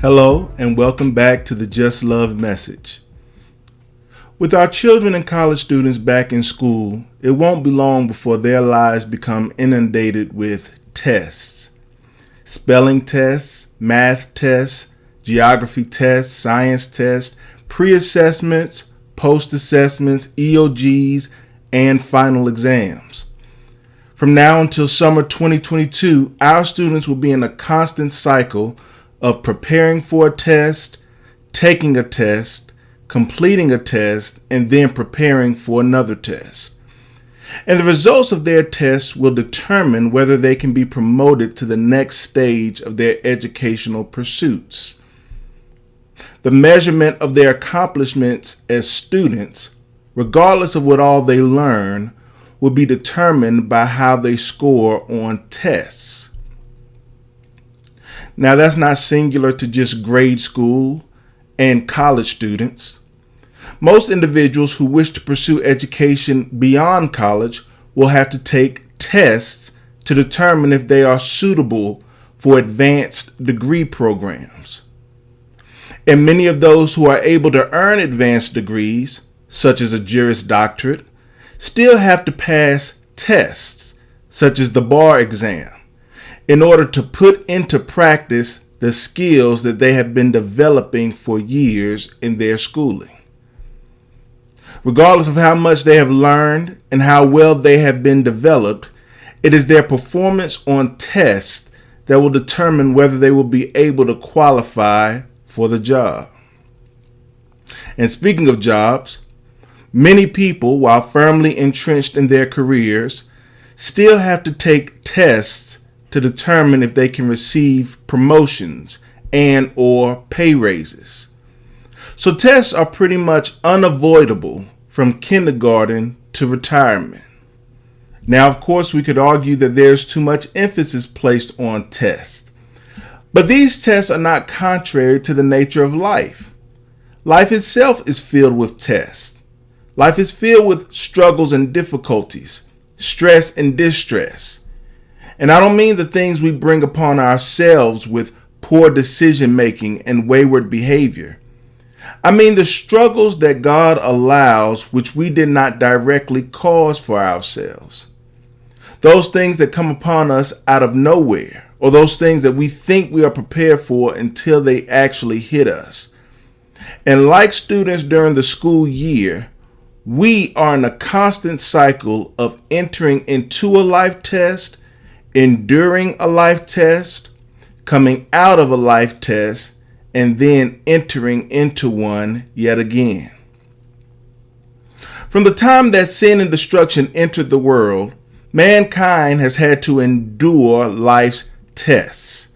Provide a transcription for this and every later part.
Hello, and welcome back to the Just Love message. With our children and college students back in school, it won't be long before their lives become inundated with tests. Spelling tests, math tests, geography tests, science tests, pre-assessments, post-assessments, EOGs, and final exams. From now until summer 2022, our students will be in a constant cycle of preparing for a test, taking a test, completing a test, and then preparing for another test. And the results of their tests will determine whether they can be promoted to the next stage of their educational pursuits. The measurement of their accomplishments as students, regardless of what all they learn, will be determined by how they score on tests. Now, that's not singular to just grade school and college students. Most individuals who wish to pursue education beyond college will have to take tests to determine if they are suitable for advanced degree programs. And many of those who are able to earn advanced degrees, such as a Juris Doctorate, still have to pass tests, such as the bar exam, in order to put into practice the skills that they have been developing for years in their schooling. Regardless of how much they have learned and how well they have been developed, it is their performance on tests that will determine whether they will be able to qualify for the job. And speaking of jobs, many people, while firmly entrenched in their careers, still have to take tests to determine if they can receive promotions and or pay raises. So tests are pretty much unavoidable from kindergarten to retirement. Now, of course, we could argue that there's too much emphasis placed on tests. But these tests are not contrary to the nature of life. Life itself is filled with tests. Life is filled with struggles and difficulties, stress and distress. And I don't mean the things we bring upon ourselves with poor decision making and wayward behavior. I mean the struggles that God allows which we did not directly cause for ourselves. Those things that come upon us out of nowhere, or those things that we think we are prepared for until they actually hit us. And like students during the school year, we are in a constant cycle of entering into a life test, enduring a life test, coming out of a life test, and then entering into one yet again. From the time that sin and destruction entered the world, mankind has had to endure life's tests.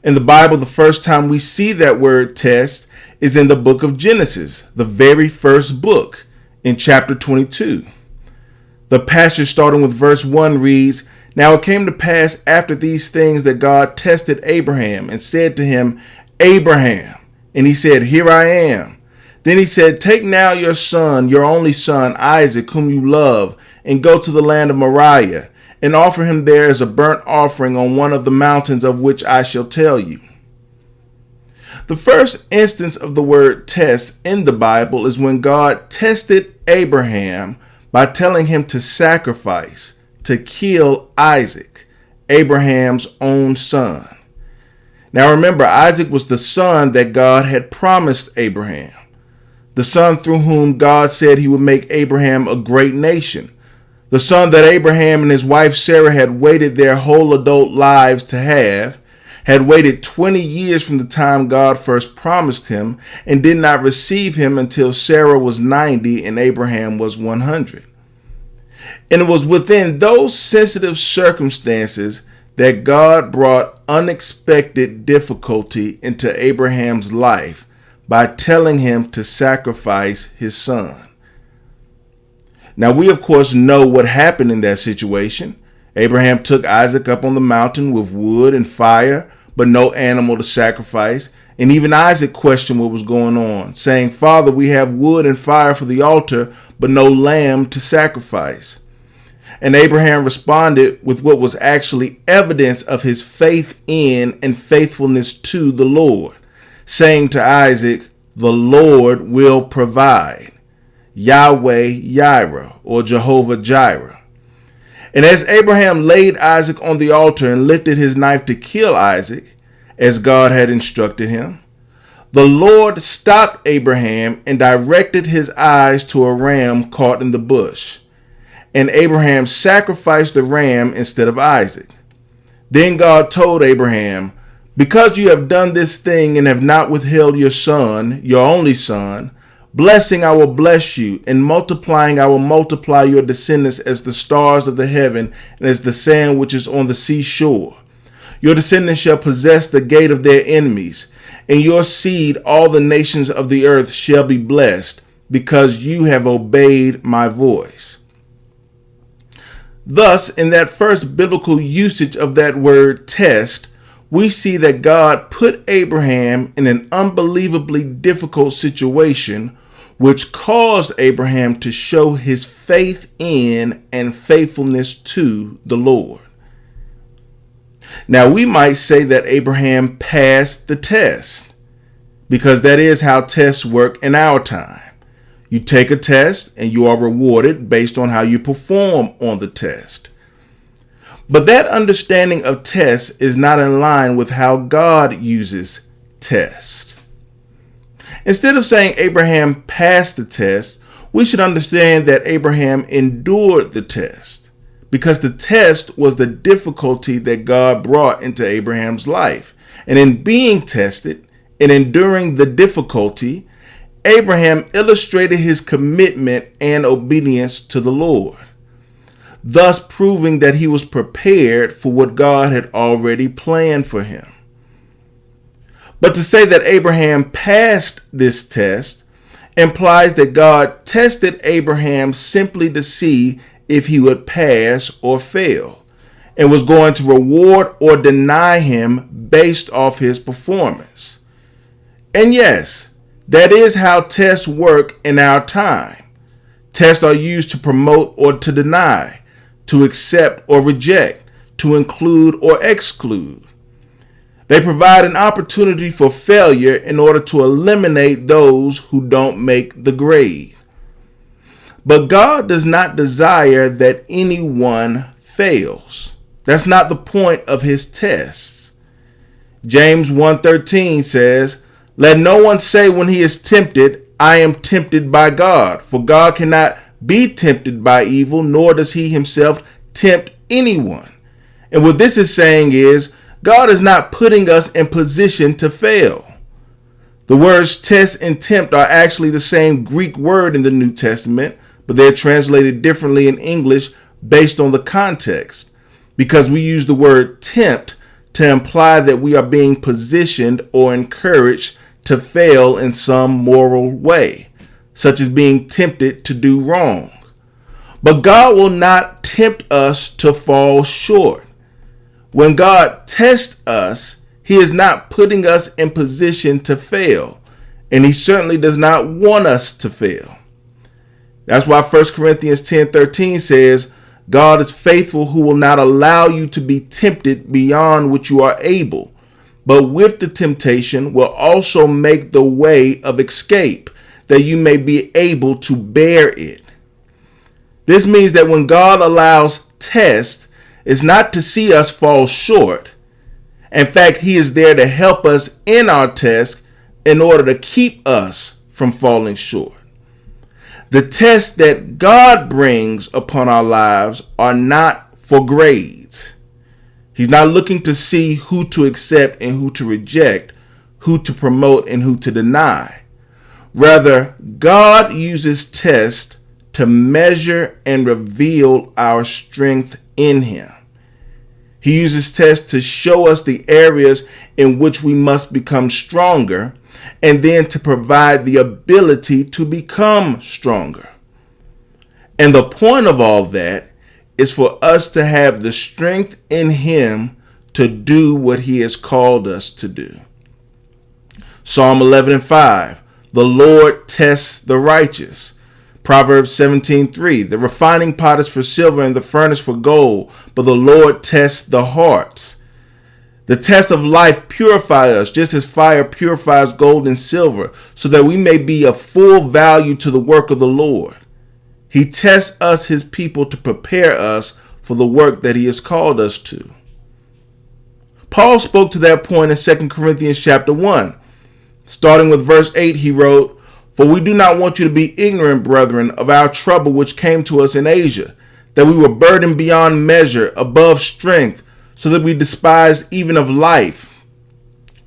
In the Bible, the first time we see that word test is in the book of Genesis, the very first book, in chapter 22. The passage starting with verse 1 reads, "Now it came to pass after these things that God tested Abraham and said to him, Abraham. And he said, Here I am. Then he said, Take now your son, your only son, Isaac, whom you love, and go to the land of Moriah, and offer him there as a burnt offering on one of the mountains of which I shall tell you." The first instance of the word test in the Bible is when God tested Abraham by telling him to sacrifice, to kill Isaac, Abraham's own son. Now remember, Isaac was the son that God had promised Abraham, the son through whom God said he would make Abraham a great nation, the son that Abraham and his wife Sarah had waited their whole adult lives to have, had waited 20 years from the time God first promised him, and did not receive him until Sarah was 90 and Abraham was 100. And it was within those sensitive circumstances that God brought unexpected difficulty into Abraham's life by telling him to sacrifice his son. Now, we of course know what happened in that situation. Abraham took Isaac up on the mountain with wood and fire, but no animal to sacrifice. And even Isaac questioned what was going on, saying, "Father, we have wood and fire for the altar, but no lamb to sacrifice." And Abraham responded with what was actually evidence of his faith in and faithfulness to the Lord, saying to Isaac, "The Lord will provide." Yahweh Jireh, or Jehovah Jireh. And as Abraham laid Isaac on the altar and lifted his knife to kill Isaac, as God had instructed him, the Lord stopped Abraham and directed his eyes to a ram caught in the bush. And Abraham sacrificed the ram instead of Isaac. Then God told Abraham, "Because you have done this thing and have not withheld your son, your only son, blessing I will bless you, and multiplying I will multiply your descendants as the stars of the heaven and as the sand which is on the seashore. Your descendants shall possess the gate of their enemies. In your seed all the nations of the earth shall be blessed, because you have obeyed my voice." Thus, in that first biblical usage of that word test, we see that God put Abraham in an unbelievably difficult situation, which caused Abraham to show his faith in and faithfulness to the Lord. Now, we might say that Abraham passed the test, because that is how tests work in our time. You take a test and you are rewarded based on how you perform on the test. But that understanding of tests is not in line with how God uses tests. Instead of saying Abraham passed the test, we should understand that Abraham endured the test, because the test was the difficulty that God brought into Abraham's life. And in being tested and enduring the difficulty, Abraham illustrated his commitment and obedience to the Lord, thus proving that he was prepared for what God had already planned for him. But to say that Abraham passed this test implies that God tested Abraham simply to see if he would pass or fail, and was going to reward or deny him based off his performance. And yes, that is how tests work in our time. Tests are used to promote or to deny, to accept or reject, to include or exclude. They provide an opportunity for failure in order to eliminate those who don't make the grade. But God does not desire that anyone fails. That's not the point of his tests. James 1:13 says, "Let no one say when he is tempted, I am tempted by God. For God cannot be tempted by evil, nor does he himself tempt anyone." And what this is saying is, God is not putting us in position to fail. The words test and tempt are actually the same Greek word in the New Testament, but they're translated differently in English based on the context, because we use the word tempt to imply that we are being positioned or encouraged to fail in some moral way, such as being tempted to do wrong. But God will not tempt us to fall short. When God tests us, he is not putting us in position to fail, and he certainly does not want us to fail. That's why 1 Corinthians 10:13 says, "God is faithful, who will not allow you to be tempted beyond what you are able, but with the temptation will also make the way of escape, that you may be able to bear it." This means that when God allows tests, it's not to see us fall short. In fact, he is there to help us in our test in order to keep us from falling short. The tests that God brings upon our lives are not for grades. He's not looking to see who to accept and who to reject, who to promote and who to deny. Rather, God uses tests to measure and reveal our strength in him. He uses tests to show us the areas in which we must become stronger, and then to provide the ability to become stronger. And the point of all that is for us to have the strength in him to do what he has called us to do. Psalm 11:5, "The Lord tests the righteous, Proverbs 17:3, the refining pot is for silver and the furnace for gold, but the Lord tests the hearts. The test of life purifies us, just as fire purifies gold and silver, so that we may be of full value to the work of the Lord. He tests us, his people, to prepare us for the work that he has called us to. Paul spoke to that point in 2 Corinthians chapter 1. Starting with verse 8, he wrote, "For we do not want you to be ignorant, brethren, of our trouble which came to us in Asia, that we were burdened beyond measure, above strength, so that we despised even of life.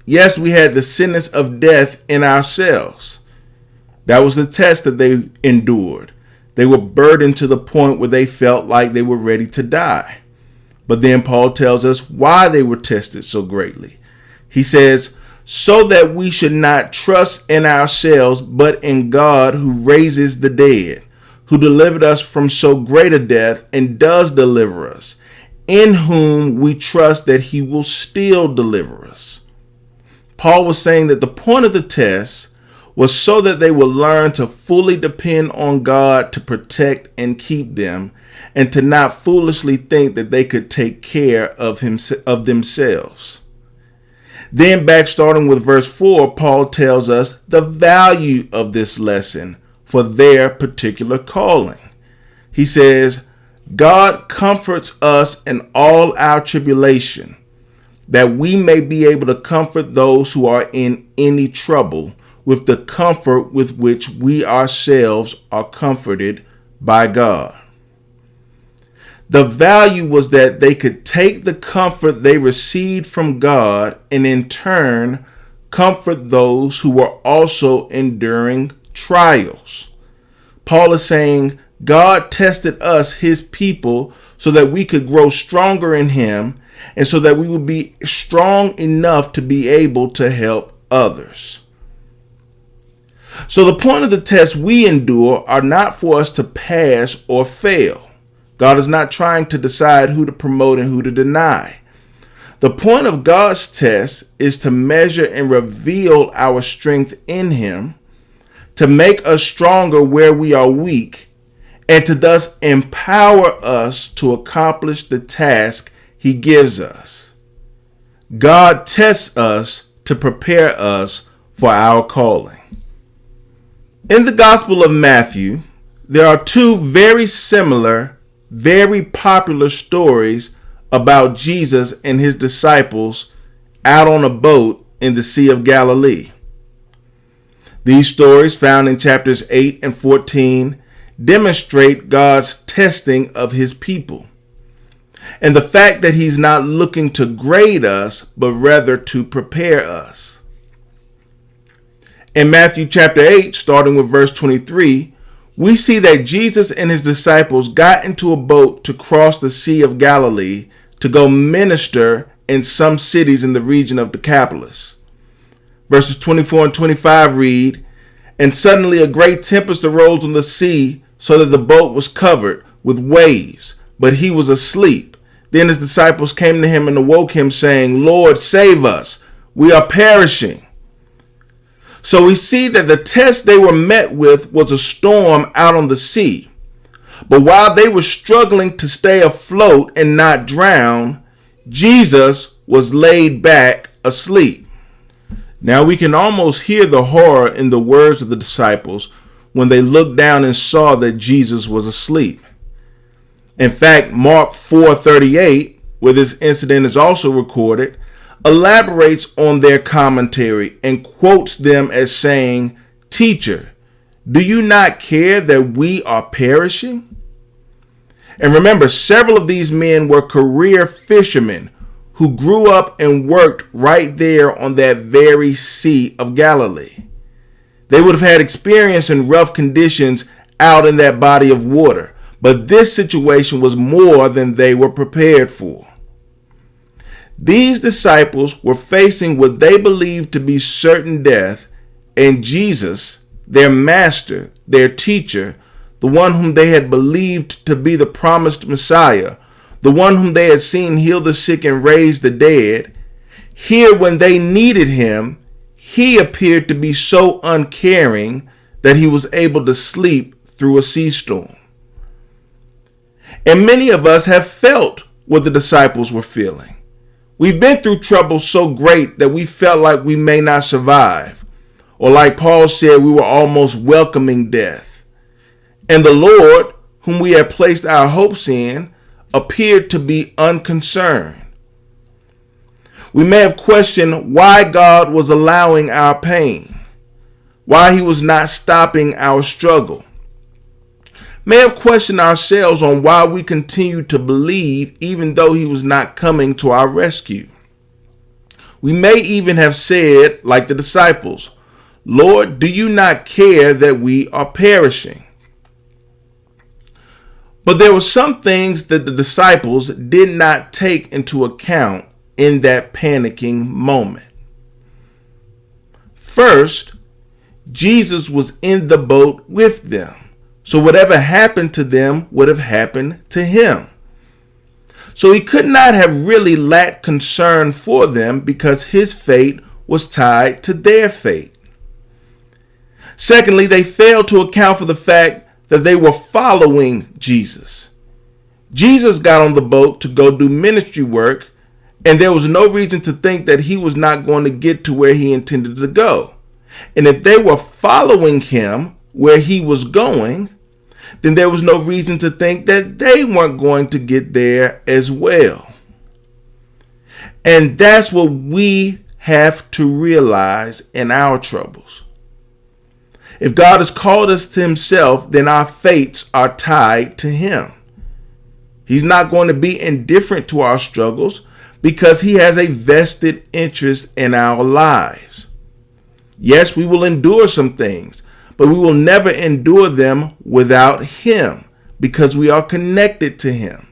Yes, we had the sentence of death in ourselves." That was the test that they endured. They were burdened to the point where they felt like they were ready to die. But then Paul tells us why they were tested so greatly. He says, "So that we should not trust in ourselves, but in God who raises the dead, who delivered us from so great a death and does deliver us, in whom we trust that he will still deliver us." Paul was saying that the point of the test was so that they would learn to fully depend on God to protect and keep them, and to not foolishly think that they could take care of themselves. Then back starting with verse 4, Paul tells us the value of this lesson for their particular calling. He says, "God comforts us in all our tribulation, that we may be able to comfort those who are in any trouble with the comfort with which we ourselves are comforted by God." The value was that they could take the comfort they received from God and in turn comfort those who were also enduring trials. Paul is saying God tested us, his people, so that we could grow stronger in him and so that we would be strong enough to be able to help others. So the point of the tests we endure are not for us to pass or fail. God is not trying to decide who to promote and who to deny. The point of God's test is to measure and reveal our strength in him, to make us stronger where we are weak, and to thus empower us to accomplish the task he gives us. God tests us to prepare us for our calling. In the Gospel of Matthew, there are two very similar, very popular stories about Jesus and his disciples out on a boat in the Sea of Galilee. These stories, found in chapters 8 and 14, demonstrate God's testing of his people and the fact that he's not looking to grade us, but rather to prepare us. In Matthew chapter 8, starting with verse 23, we see that Jesus and his disciples got into a boat to cross the Sea of Galilee to go minister in some cities in the region of Decapolis. Verses 24 and 25 read, "And suddenly a great tempest arose on the sea, so that the boat was covered with waves, but he was asleep. Then his disciples came to him and awoke him, saying, 'Lord, save us, we are perishing.'" So we see that the test they were met with was a storm out on the sea. But while they were struggling to stay afloat and not drown, Jesus was laid back asleep. Now we can almost hear the horror in the words of the disciples when they looked down and saw that Jesus was asleep. In fact, Mark 4:38, where this incident is also recorded, elaborates on their commentary and quotes them as saying, "Teacher, do you not care that we are perishing?" And remember, several of these men were career fishermen who grew up and worked right there on that very Sea of Galilee. They would have had experience in rough conditions out in that body of water, but this situation was more than they were prepared for. These disciples were facing what they believed to be certain death, and Jesus, their master, their teacher, the one whom they had believed to be the promised Messiah, the one whom they had seen heal the sick and raise the dead, here when they needed him, he appeared to be so uncaring that he was able to sleep through a sea storm. And many of us have felt what the disciples were feeling. We've been through trouble so great that we felt like we may not survive. Or like Paul said, we were almost welcoming death. And the Lord, whom we had placed our hopes in, appeared to be unconcerned. We may have questioned why God was allowing our pain, why he was not stopping our struggle. May have questioned ourselves on why we continue to believe even though he was not coming to our rescue. We may even have said, like the disciples, "Lord, do you not care that we are perishing?" But there were some things that the disciples did not take into account in that panicking moment. First, Jesus was in the boat with them. So whatever happened to them would have happened to him. So he could not have really lacked concern for them because his fate was tied to their fate. Secondly, they failed to account for the fact that they were following Jesus. Jesus got on the boat to go do ministry work, and there was no reason to think that he was not going to get to where he intended to go. And if they were following him where he was going, then there was no reason to think that they weren't going to get there as well. And that's what we have to realize in our troubles. If God has called us to himself, then our fates are tied to him. He's not going to be indifferent to our struggles because he has a vested interest in our lives. Yes, we will endure some things, but we will never endure them without him because we are connected to him.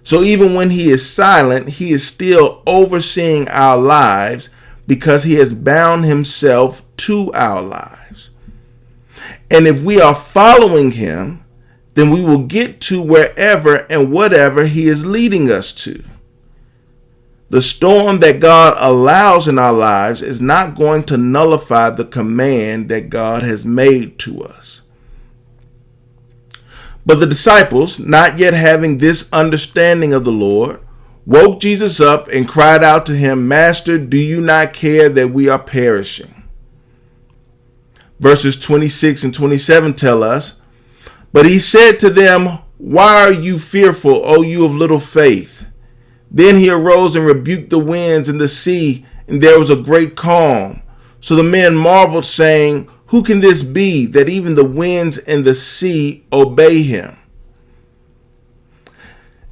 So even when he is silent, he is still overseeing our lives because he has bound himself to our lives. And if we are following him, then we will get to wherever and whatever he is leading us to. The storm that God allows in our lives is not going to nullify the command that God has made to us. But the disciples, not yet having this understanding of the Lord, woke Jesus up and cried out to him, "Master, do you not care that we are perishing?" Verses 26 and 27 tell us, "But he said to them, Why are you fearful, O you of little faith? Then he arose and rebuked the winds and the sea, and there was a great calm. So the men marveled, saying, Who can this be, that even the winds and the sea obey him?"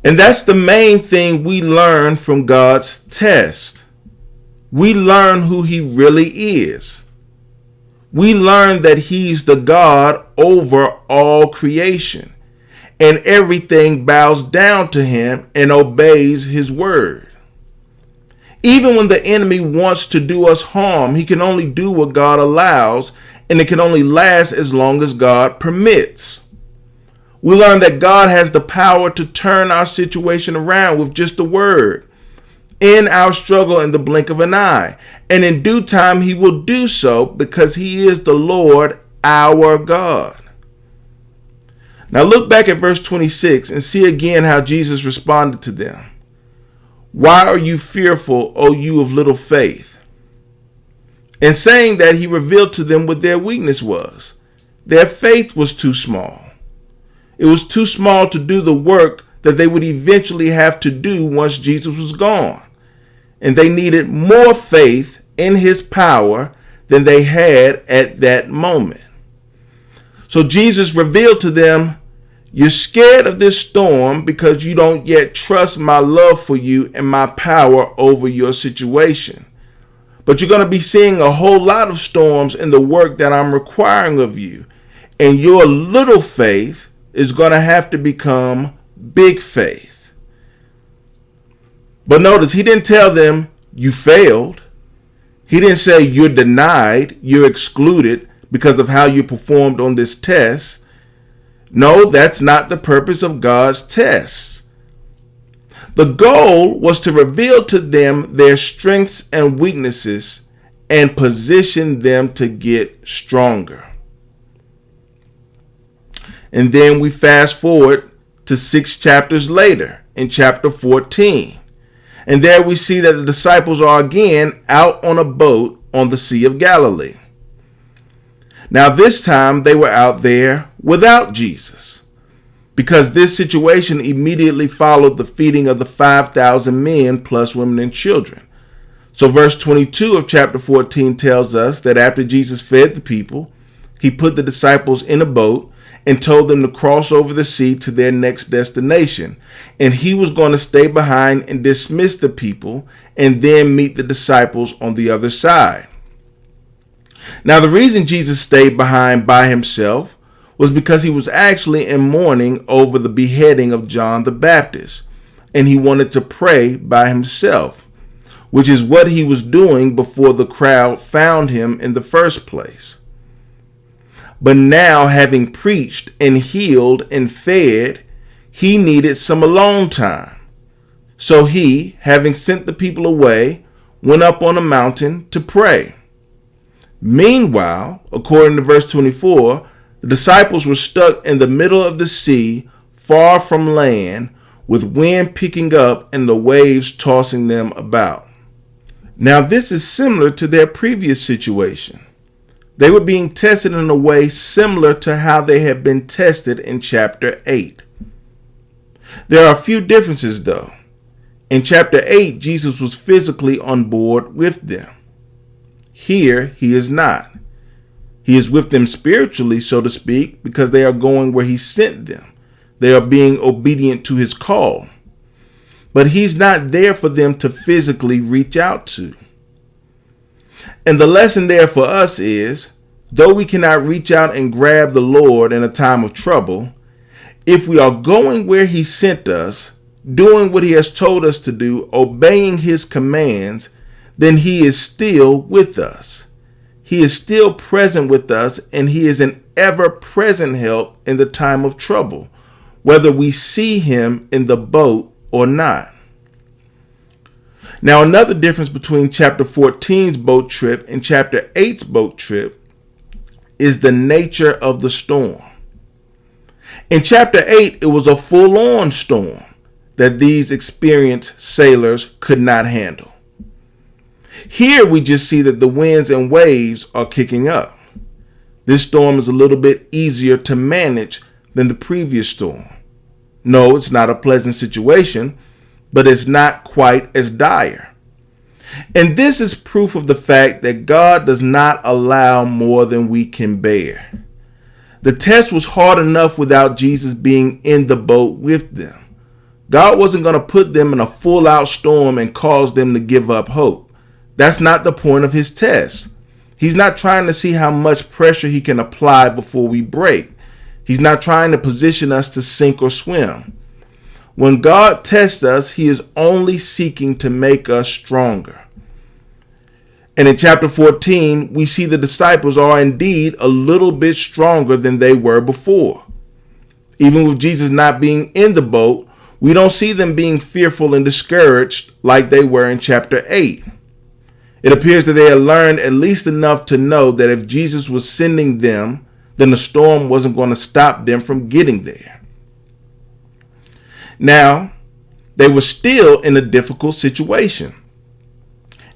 And that's the main thing we learn from God's test. We learn who he really is. We learn that he's the God over all creation, and everything bows down to him and obeys his word. Even when the enemy wants to do us harm, he can only do what God allows, and it can only last as long as God permits. We learn that God has the power to turn our situation around with just a word, in our struggle in the blink of an eye. And in due time, he will do so because he is the Lord, our God. Now look back at verse 26 and see again how Jesus responded to them. "Why are you fearful, O you of little faith?" In saying that, he revealed to them what their weakness was. Their faith was too small. It was too small to do the work that they would eventually have to do once Jesus was gone. And they needed more faith in his power than they had at that moment. So Jesus revealed to them, "You're scared of this storm because you don't yet trust my love for you and my power over your situation. But you're going to be seeing a whole lot of storms in the work that I'm requiring of you. And your little faith is going to have to become big faith." But notice, he didn't tell them, "You failed." He didn't say, "You're denied, you're excluded because of how you performed on this test." No, that's not the purpose of God's tests. The goal was to reveal to them their strengths and weaknesses and position them to get stronger. And then we fast forward to 6 chapters later in chapter 14. And there we see that the disciples are again out on a boat on the Sea of Galilee. Now this time they were out there without Jesus, because this situation immediately followed the feeding of the 5,000 men plus women and children. So verse 22 of chapter 14 tells us that after Jesus fed the people, he put the disciples in a boat and told them to cross over the sea to their next destination. And he was going to stay behind and dismiss the people and then meet the disciples on the other side. Now, the reason Jesus stayed behind by himself was because he was actually in mourning over the beheading of John the Baptist, and he wanted to pray by himself, which is what he was doing before the crowd found him in the first place. But now, having preached and healed and fed, he needed some alone time. So he, having sent the people away, went up on a mountain to pray. Meanwhile, according to verse 24, the disciples were stuck in the middle of the sea, far from land, with wind picking up and the waves tossing them about. Now, this is similar to their previous situation. They were being tested in a way similar to how they had been tested in chapter 8. There are a few differences, though. In chapter 8, Jesus was physically on board with them. Here, he is not. He is with them spiritually, so to speak, because they are going where he sent them. They are being obedient to his call. But he's not there for them to physically reach out to. And the lesson there for us is, though we cannot reach out and grab the Lord in a time of trouble, if we are going where he sent us, doing what he has told us to do, obeying his commands, then he is still with us. He is still present with us, and he is an ever-present help in the time of trouble, whether we see him in the boat or not. Now, another difference between chapter 14's boat trip and chapter 8's boat trip is the nature of the storm. In chapter 8, it was a full-on storm that these experienced sailors could not handle. Here we just see that the winds and waves are kicking up. This storm is a little bit easier to manage than the previous storm. No, it's not a pleasant situation, but it's not quite as dire. And this is proof of the fact that God does not allow more than we can bear. The test was hard enough without Jesus being in the boat with them. God wasn't going to put them in a full-out storm and cause them to give up hope. That's not the point of his test. He's not trying to see how much pressure he can apply before we break. He's not trying to position us to sink or swim. When God tests us, he is only seeking to make us stronger. And in chapter 14, we see the disciples are indeed a little bit stronger than they were before. Even with Jesus not being in the boat, we don't see them being fearful and discouraged like they were in chapter 8. It appears that they had learned at least enough to know that if Jesus was sending them, then the storm wasn't going to stop them from getting there. Now, they were still in a difficult situation.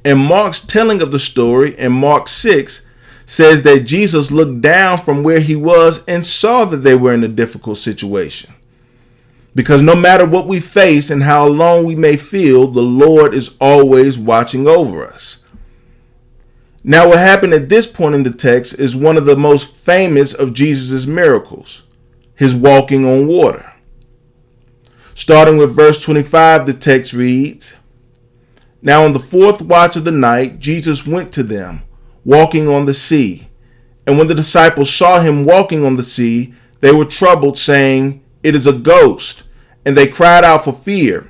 And Mark's telling of the story in Mark 6 says that Jesus looked down from where he was and saw that they were in a difficult situation. Because no matter what we face and how alone we may feel, the Lord is always watching over us. Now, what happened at this point in the text is one of the most famous of Jesus' miracles, his walking on water. Starting with verse 25, the text reads, "Now on the fourth watch of the night, Jesus went to them, walking on the sea. And when the disciples saw him walking on the sea, they were troubled, saying, 'It is a ghost.' And they cried out for fear.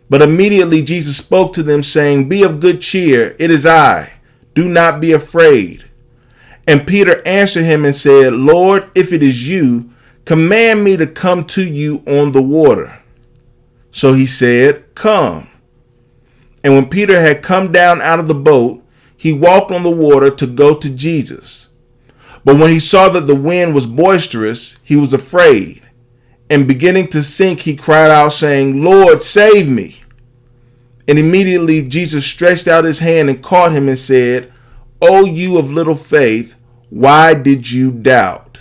But immediately Jesus spoke to them, saying, 'Be of good cheer, it is I. Do not be afraid.' And Peter answered him and said, 'Lord, if it is you, command me to come to you on the water.' So he said, 'Come.' And when Peter had come down out of the boat, he walked on the water to go to Jesus. But when he saw that the wind was boisterous, he was afraid, and beginning to sink, he cried out, saying, Lord, save me. And immediately Jesus stretched out his hand and caught him and said, O you of little faith, why did you doubt?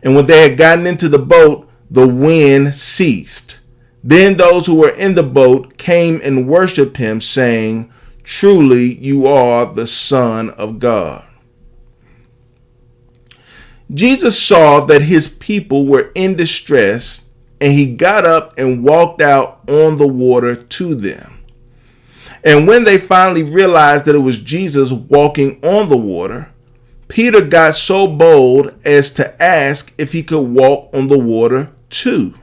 And when they had gotten into the boat, the wind ceased. Then those who were in the boat came and worshipped him, saying, Truly you are the Son of God. Jesus saw that his people were in distress, and he got up and walked out on the water to them. And when they finally realized that it was Jesus walking on the water, Peter got so bold as to ask if he could walk on the water too.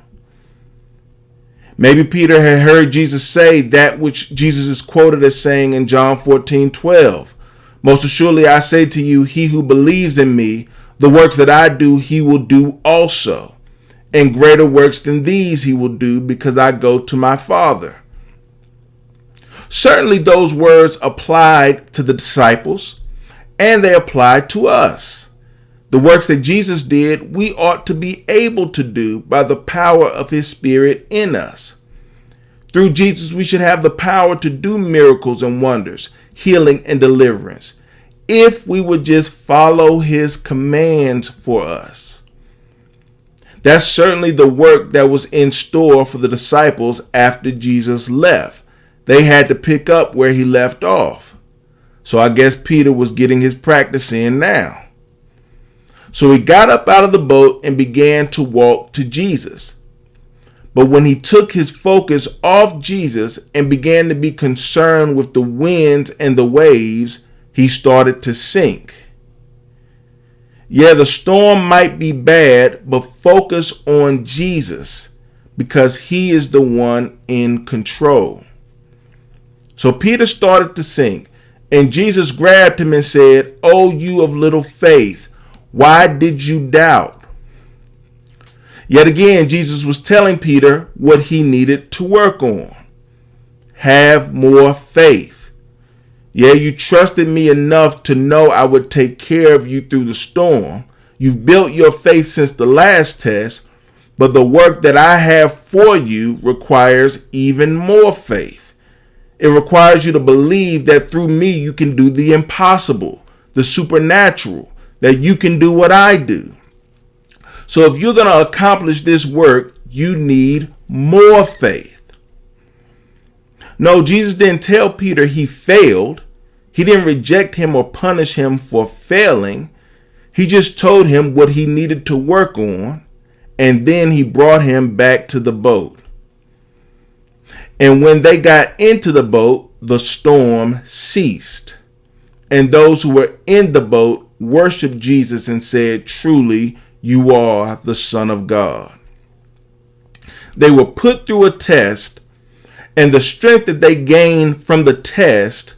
Maybe Peter had heard Jesus say that which Jesus is quoted as saying in John 14:12. Most assuredly I say to you, he who believes in me, the works that I do, he will do also. And greater works than these he will do, because I go to my Father. Certainly those words applied to the disciples, and they apply to us. The works that Jesus did, we ought to be able to do by the power of his Spirit in us. Through Jesus, we should have the power to do miracles and wonders, healing and deliverance, if we would just follow his commands for us. That's certainly the work that was in store for the disciples after Jesus left. They had to pick up where he left off. So I guess Peter was getting his practice in now. So he got up out of the boat and began to walk to Jesus. But when he took his focus off Jesus and began to be concerned with the winds and the waves, he started to sink. Yeah, the storm might be bad, but focus on Jesus because he is the one in control. So Peter started to sink, and Jesus grabbed him and said, "O you of little faith, why did you doubt?" Yet again, Jesus was telling Peter what he needed to work on. Have more faith. Yeah, you trusted me enough to know I would take care of you through the storm. You've built your faith since the last test, but the work that I have for you requires even more faith. It requires you to believe that through me you can do the impossible, the supernatural, that you can do what I do. So if you're going to accomplish this work, you need more faith. No, Jesus didn't tell Peter he failed. He didn't reject him or punish him for failing. He just told him what he needed to work on, and then he brought him back to the boat. And when they got into the boat, the storm ceased. And those who were in the boat worshiped Jesus and said, "Truly, you are the Son of God." They were put through a test, and the strength that they gained from the test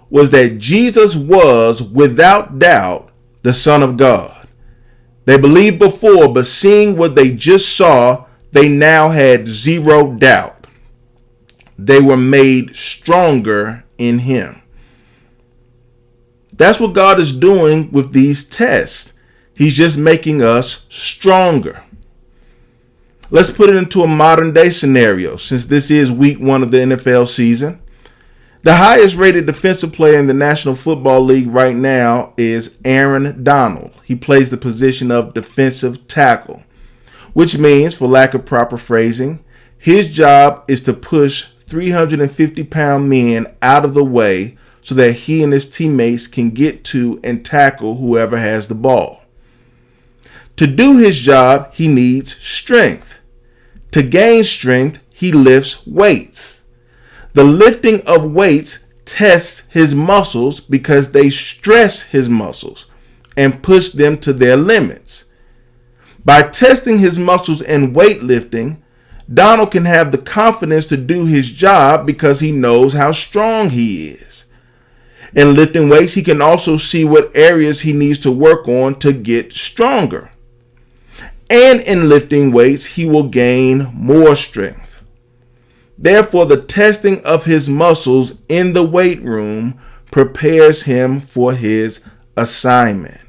was that Jesus was, without doubt, the Son of God. They believed before, but seeing what they just saw, they now had zero doubt. They were made stronger in him. That's what God is doing with these tests. He's just making us stronger. Let's put it into a modern day scenario, since this is week 1 of the NFL season. The highest rated defensive player in the National Football League right now is Aaron Donald. He plays the position of defensive tackle, which means, for lack of proper phrasing, his job is to push 350-pound men out of the way so that he and his teammates can get to and tackle whoever has the ball. To do his job, he needs strength. To gain strength, he lifts weights. The lifting of weights tests his muscles because they stress his muscles and push them to their limits. By testing his muscles in weightlifting, Donald can have the confidence to do his job because he knows how strong he is. In lifting weights, he can also see what areas he needs to work on to get stronger. And in lifting weights, he will gain more strength. Therefore, the testing of his muscles in the weight room prepares him for his assignment.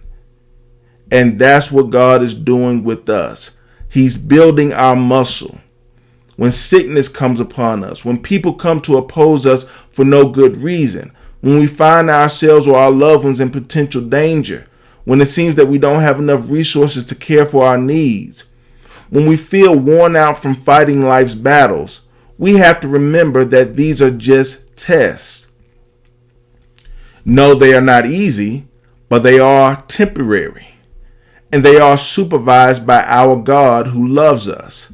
And that's what God is doing with us. He's building our muscle. When sickness comes upon us, when people come to oppose us for no good reason, when we find ourselves or our loved ones in potential danger, when it seems that we don't have enough resources to care for our needs, when we feel worn out from fighting life's battles, we have to remember that these are just tests. No, they are not easy, but they are temporary. And they are supervised by our God who loves us.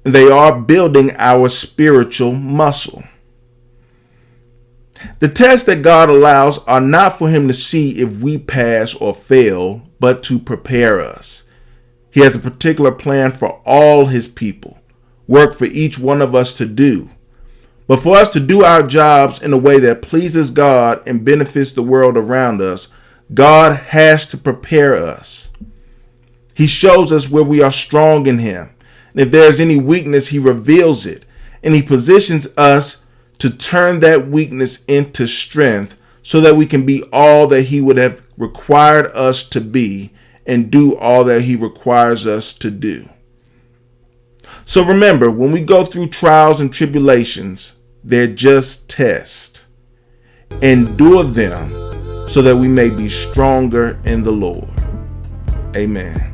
And they are building our spiritual muscle. The tests that God allows are not for him to see if we pass or fail, but to prepare us. He has a particular plan for all his people, work for each one of us to do. But for us to do our jobs in a way that pleases God and benefits the world around us, God has to prepare us. He shows us where we are strong in him. And if there is any weakness, he reveals it. And he positions us to turn that weakness into strength so that we can be all that he would have required us to be and do all that he requires us to do. So remember, when we go through trials and tribulations, they're just tests. Endure them so that we may be stronger in the Lord. Amen.